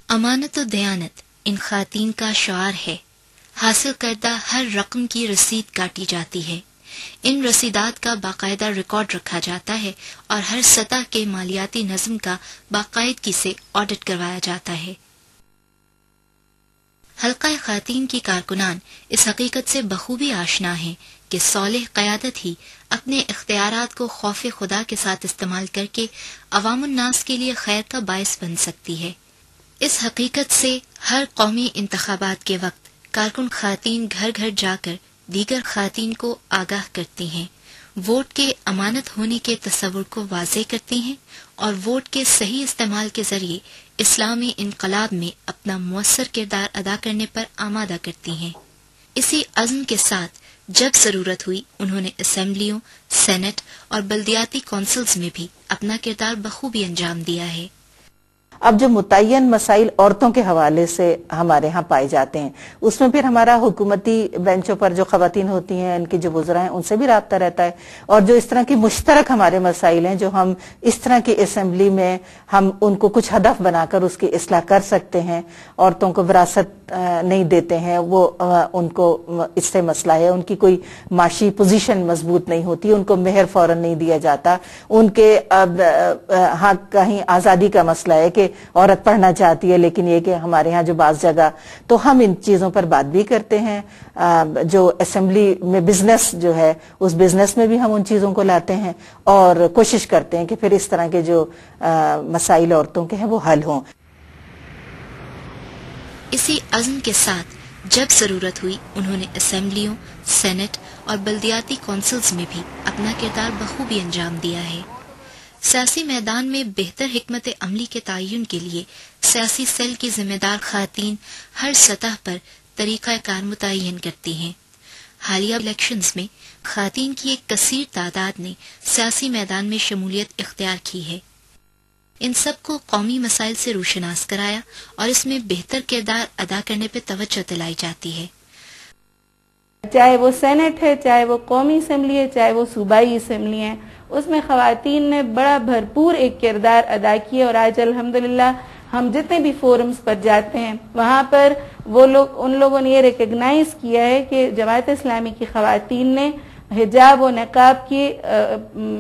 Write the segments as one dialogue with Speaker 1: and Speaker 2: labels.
Speaker 1: अमानत व दयानत इन खातीन का शुआर है। हासिल करदा हर रकम की रसीद काटी जाती है। इन रसीदात का बाकायदा रिकॉर्ड रखा जाता है और हर सतह के मालियाती नज़्म का बाकायदगी से ऑडिट करवाया जाता है। हल्का खातीन की कारकुनान इस हकीकत से बखूबी आशना हैं कि सौलेह क़यादत ही अपने इख्तियारात को खौफ खुदा के साथ इस्तेमाल करके अवामुन्नास के लिए खैर का बायस बन सकती है। इस हकीकत से हर कौमी इंतखाबात के वक्त कारकुन खातीन घर घर जाकर दीगर खातीन को आगाह करती हैं, वोट के अमानत होने के तस्वुर को वाज़ेह करती हैं और वोट के सही इस्तेमाल के जरिए इस्लामी इनकलाब में अपना मुअस्सर किरदार अदा करने पर आमादा करती हैं। इसी अज़्म के साथ जब जरूरत हुई उन्होंने असेंबलियों, सेनेट और बल्दियाती कौंसिल्स में भी अपना किरदार बखूबी अंजाम दिया है।
Speaker 2: अब जो मुतय्यन मसाइल औरतों के हवाले से हमारे यहाँ पाए जाते हैं, उसमें फिर हमारा हुकूमती बेंचों पर जो खवातीन होती हैं, इनकी जो वज़रा हैं, उनसे भी राब्ता रहता है। और जो इस तरह की मुश्तरक हमारे मसाइल हैं, जो हम इस तरह की असेंबली में हम उनको कुछ हदफ बनाकर उसकी इस्लाह कर सकते हैं। औरतों को विरासत नहीं देते हैं, वो उनको इससे मसला है, उनकी कोई माशी पोजीशन मजबूत नहीं होती, उनको मेहर फौरन नहीं दिया जाता, उनके हाँ कहीं आज़ादी का मसला है कि औरत पढ़ना चाहती है लेकिन ये कि हमारे यहाँ जो बाज़ जगह, तो हम इन चीज़ों पर बात भी करते हैं। जो असेंबली में बिजनेस जो है, उस बिजनेस में भी हम उन चीज़ों को लाते हैं और कोशिश करते हैं कि फिर इस तरह के जो मसाइल औरतों के हैं वो हल हों।
Speaker 1: इसी अज़्म के साथ जब जरूरत हुई उन्होंने असेंबलियों, सेनेट और बल्दियाती कौंसिल्स में भी अपना किरदार बखूबी अंजाम दिया है। सियासी मैदान में बेहतर हिकमत अमली के तयन के लिए सियासी सेल की जिम्मेदार खातीन हर सतह पर तरीका कार मुतय्यन करती हैं। हालिया इलेक्शंस में खातीन की एक कसीर तादाद ने सियासी मैदान में शमूलियत इख्तियार की है। इन सब को कौमी मसाइल से रोशनास कराया और इसमें बेहतर किरदार अदा करने पर तवज्जो दिलाई जाती है।
Speaker 3: चाहे वो सेनेट है, चाहे वो कौमी असम्बली है, चाहे वो सूबाई असम्बली है, उसमें ख़वातीन ने बड़ा भरपूर एक किरदार अदा किया। और आज अल्हम्दुलिल्लाह हम जितने भी फोरम्स पर जाते हैं वहाँ पर वो लोग, उन लोगों ने ये रिकग्नाइज किया है कि जमात इस्लामी की ख़वातीन ने हिजाब और नकाब की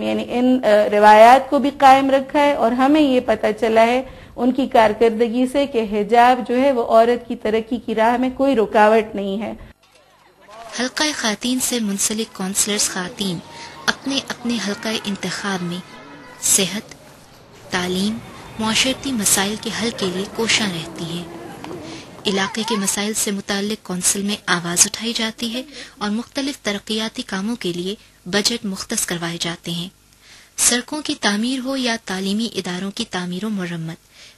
Speaker 3: यानी इन रिवायात को भी कायम रखा है। और हमें ये पता चला है उनकी कारकर्दगी से कि हिजाब जो है वो औरत की तरक्की की राह में कोई रुकावट नहीं है।
Speaker 1: हल्का खातीन से मुंसलिक काउंसलर्स खातीन अपने अपने हल्का इंतखाब में सेहत, तालीम, मुआशरती मसाइल के हल के लिए कोशां रहती हैं। इलाके के मसाइल से मुताल्लिक कौंसिल में आवाज़ उठाई जाती है और मुख्तलिफ तरक्याती कामों के लिए बजट मुख्तस करवाए जाते हैं। सड़कों की तामीर हो या तालीमी इदारों की तामीर व मरम्मत,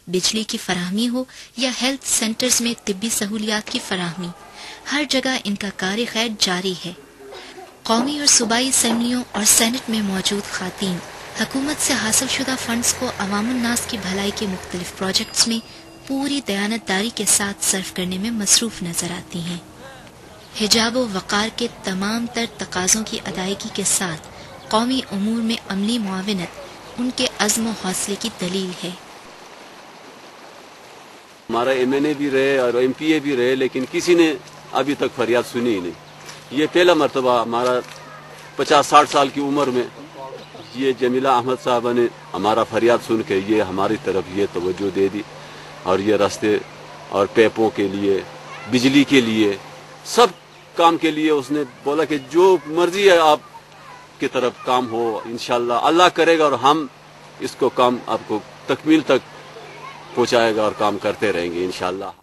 Speaker 1: बिजली की फराहमी हो या हेल्थ सेंटर्स में तिब्बी सहूलियात की फराहमी, हर जगह इनका कार्य खैर जारी है। कौमी और सूबाई असम्बलियों और सेनेट में मौजूद खातीन हुकूमत से हासिल शुदा फंड्स को अवामुन्नास की भलाई के मुख्तलिफ प्रोजेक्ट्स में पूरी दयानतदारी के साथ सर्व करने में मसरूफ नजर आती हैं। हिजाब व वक़ार के तमाम तर तकाज़ों की अदायगी के साथ कौमी उमूर में अमली मुआविनत उनके अज़्म व हौसले की दलील है।
Speaker 4: हमारा MNA भी रहे और MPA भी रहे, लेकिन किसी ने अभी तक फरियाद सुनी ही नहीं। ये पहला मरतबा हमारा 50-60 साल की उम्र में ये जमीला अहमद साहबा ने हमारा फरियाद सुन के ये हमारी तरफ ये तवज्जो दे दी और ये रास्ते और पैपों के लिए, बिजली के लिए, सब काम के लिए उसने बोला कि जो मर्जी है आप की तरफ काम हो, इंशाल्लाह अल्लाह करेगा और हम इसको काम आपको तकमील तक पहुंचाएगा और काम करते रहेंगे इंशाल्लाह।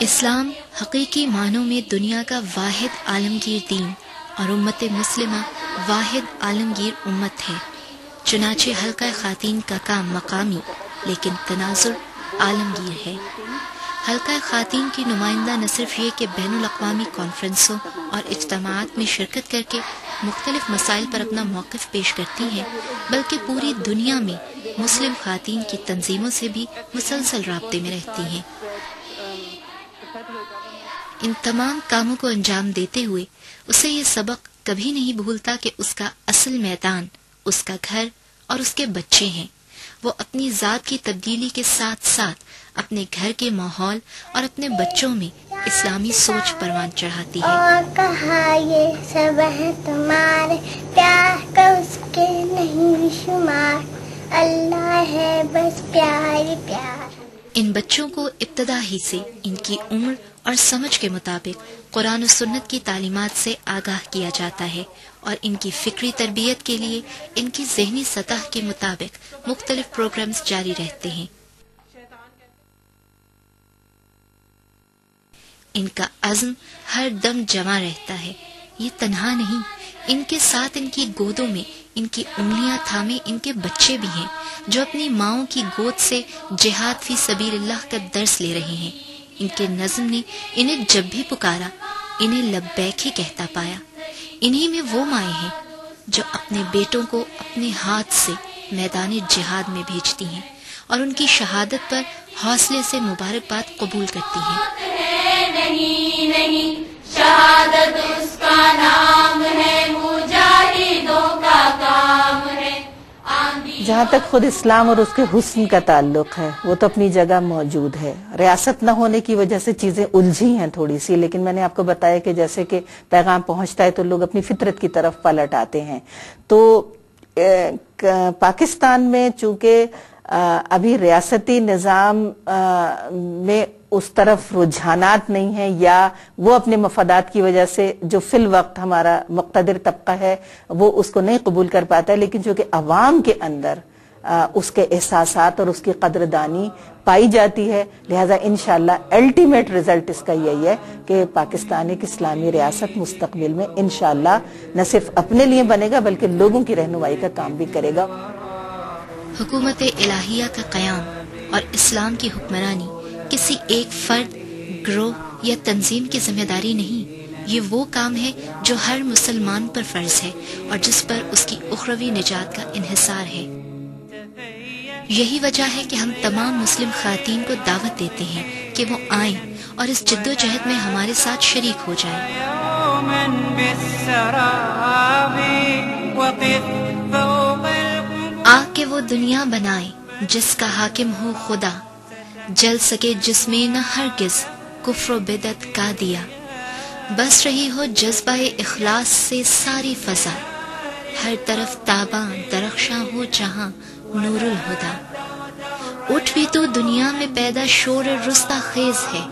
Speaker 1: इस्लाम हकीकी मानों में दुनिया का वाहिद आलमगीर दीन और उम्मत मुस्लिमा वाहिद आलमगीर उम्मत है। चुनाचे हल्का खातीन का काम मकामी लेकिन तनाजुर आलमगीर है। حلقہ خواتین کی نمائندہ نہ صرف یہ کہ بین الاقوامی کانفرنسوں اور اجتماعات میں شرکت کر کے مختلف مسائل پر اپنا موقف پیش کرتی ہیں، بلکہ پوری دنیا میں مسلم خواتین کی تنظیموں سے بھی مسلسل رابطے میں رہتی ہیں۔ ان تمام کاموں کو انجام دیتے ہوئے اسے یہ سبق کبھی نہیں بھولتا کہ اس کا اصل میدان اس کا گھر اور اس کے بچے ہیں۔ وہ اپنی ذات کی تبدیلی کے ساتھ ساتھ اپنے گھر کے ماحول اور اپنے بچوں میں اسلامی سوچ پروان چڑھاتی ہے۔
Speaker 5: اور کہا یہ سب ہے تمہارے پیار کا اس کے نہیں شمار، اللہ ہے بس پیار پیار۔
Speaker 1: ان بچوں کو ابتدا ہی سے ان کی عمر اور سمجھ کے مطابق قرآن و سنت کی تعلیمات سے آگاہ کیا جاتا ہے، اور ان کی فکری تربیت کے لیے ان کی ذہنی سطح کے مطابق مختلف پروگرامز جاری رہتے ہیں۔ ان کا عزم ہر دم جمع رہتا ہے، یہ تنہا نہیں، ان کے ساتھ ان کی گودوں میں ان کی انگلیاں تھامے ان کے بچے بھی ہیں جو اپنی ماؤں کی گود سے جہاد فی سبیل اللہ کا درس لے رہے ہیں۔ ان کے نظم نے انہیں جب بھی پکارا انہیں لبیک ہی کہتا پایا۔ انہی میں وہ مائیں ہیں جو اپنے بیٹوں کو اپنے ہاتھ سے میدان جہاد میں بھیجتی ہیں اور ان کی شہادت پر حوصلے سے مبارکباد قبول کرتی ہیں۔
Speaker 6: نہیں شہادت اس کا نام ہے، مجاہدوں کا کام ہے۔
Speaker 2: جہاں تک خود اسلام اور اس کے حسن کا تعلق ہے وہ تو اپنی جگہ موجود ہے۔ ریاست نہ ہونے کی وجہ سے چیزیں الجھی ہیں تھوڑی سی، لیکن میں نے آپ کو بتایا کہ جیسے کہ پیغام پہنچتا ہے تو لوگ اپنی فطرت کی طرف پلٹ آتے ہیں۔ تو پاکستان میں چونکہ ابھی ریاستی نظام میں اس طرف رجحانات نہیں ہیں، یا وہ اپنے مفادات کی وجہ سے جو فی الوقت ہمارا مقتدر طبقہ ہے وہ اس کو نہیں قبول کر پاتا ہے، لیکن چونکہ عوام کے اندر اس کے احساسات اور اس کی قدردانی پائی جاتی ہے، لہذا انشاءاللہ الٹیمیٹ رزلٹ اس کا یہی ہے کہ پاکستان ایک اسلامی ریاست مستقبل میں انشاءاللہ نہ صرف اپنے لیے بنے گا بلکہ لوگوں کی رہنمائی کا کام بھی کرے گا۔
Speaker 1: حکومت الہیہ کا قیام اور اسلام کی حکمرانی کسی ایک فرد، گروہ یا تنظیم کی ذمہ داری نہیں، یہ وہ کام ہے جو ہر مسلمان پر فرض ہے اور جس پر اس کی اخروی نجات کا انحصار ہے۔ یہی وجہ ہے کہ ہم تمام مسلم خواتین کو دعوت دیتے ہیں کہ وہ آئیں اور اس جد و جہد میں ہمارے ساتھ شریک ہو جائیں۔ آ کے وہ دنیا بنائے جس کا حاکم ہو خدا، جل سکے جس میں نہ ہرگز کفر و بدعت کا دیا، بس رہی ہو جذبہ اخلاص سے ساری فضا، ہر طرف تاباں درخشاں ہو جہاں نور الہدا۔ اٹھ بھی تو دنیا میں پیدا شور رستا خیز ہے،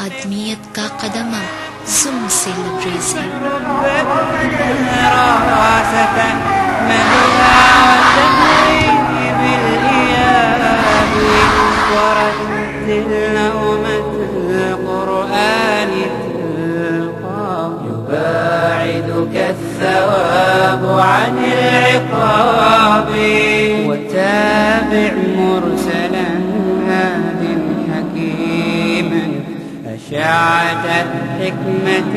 Speaker 1: آدمیت کا قدم ظلم سے لبریز ہے۔
Speaker 7: الثواب عن العقاب وتابع مرسلا هاد حكيما أشعة حكمة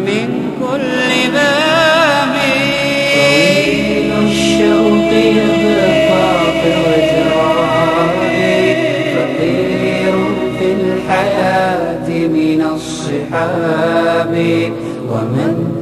Speaker 7: من كل باب طويل الشوق يبقى في الوجران فقير في الحياة من الصحاب ومن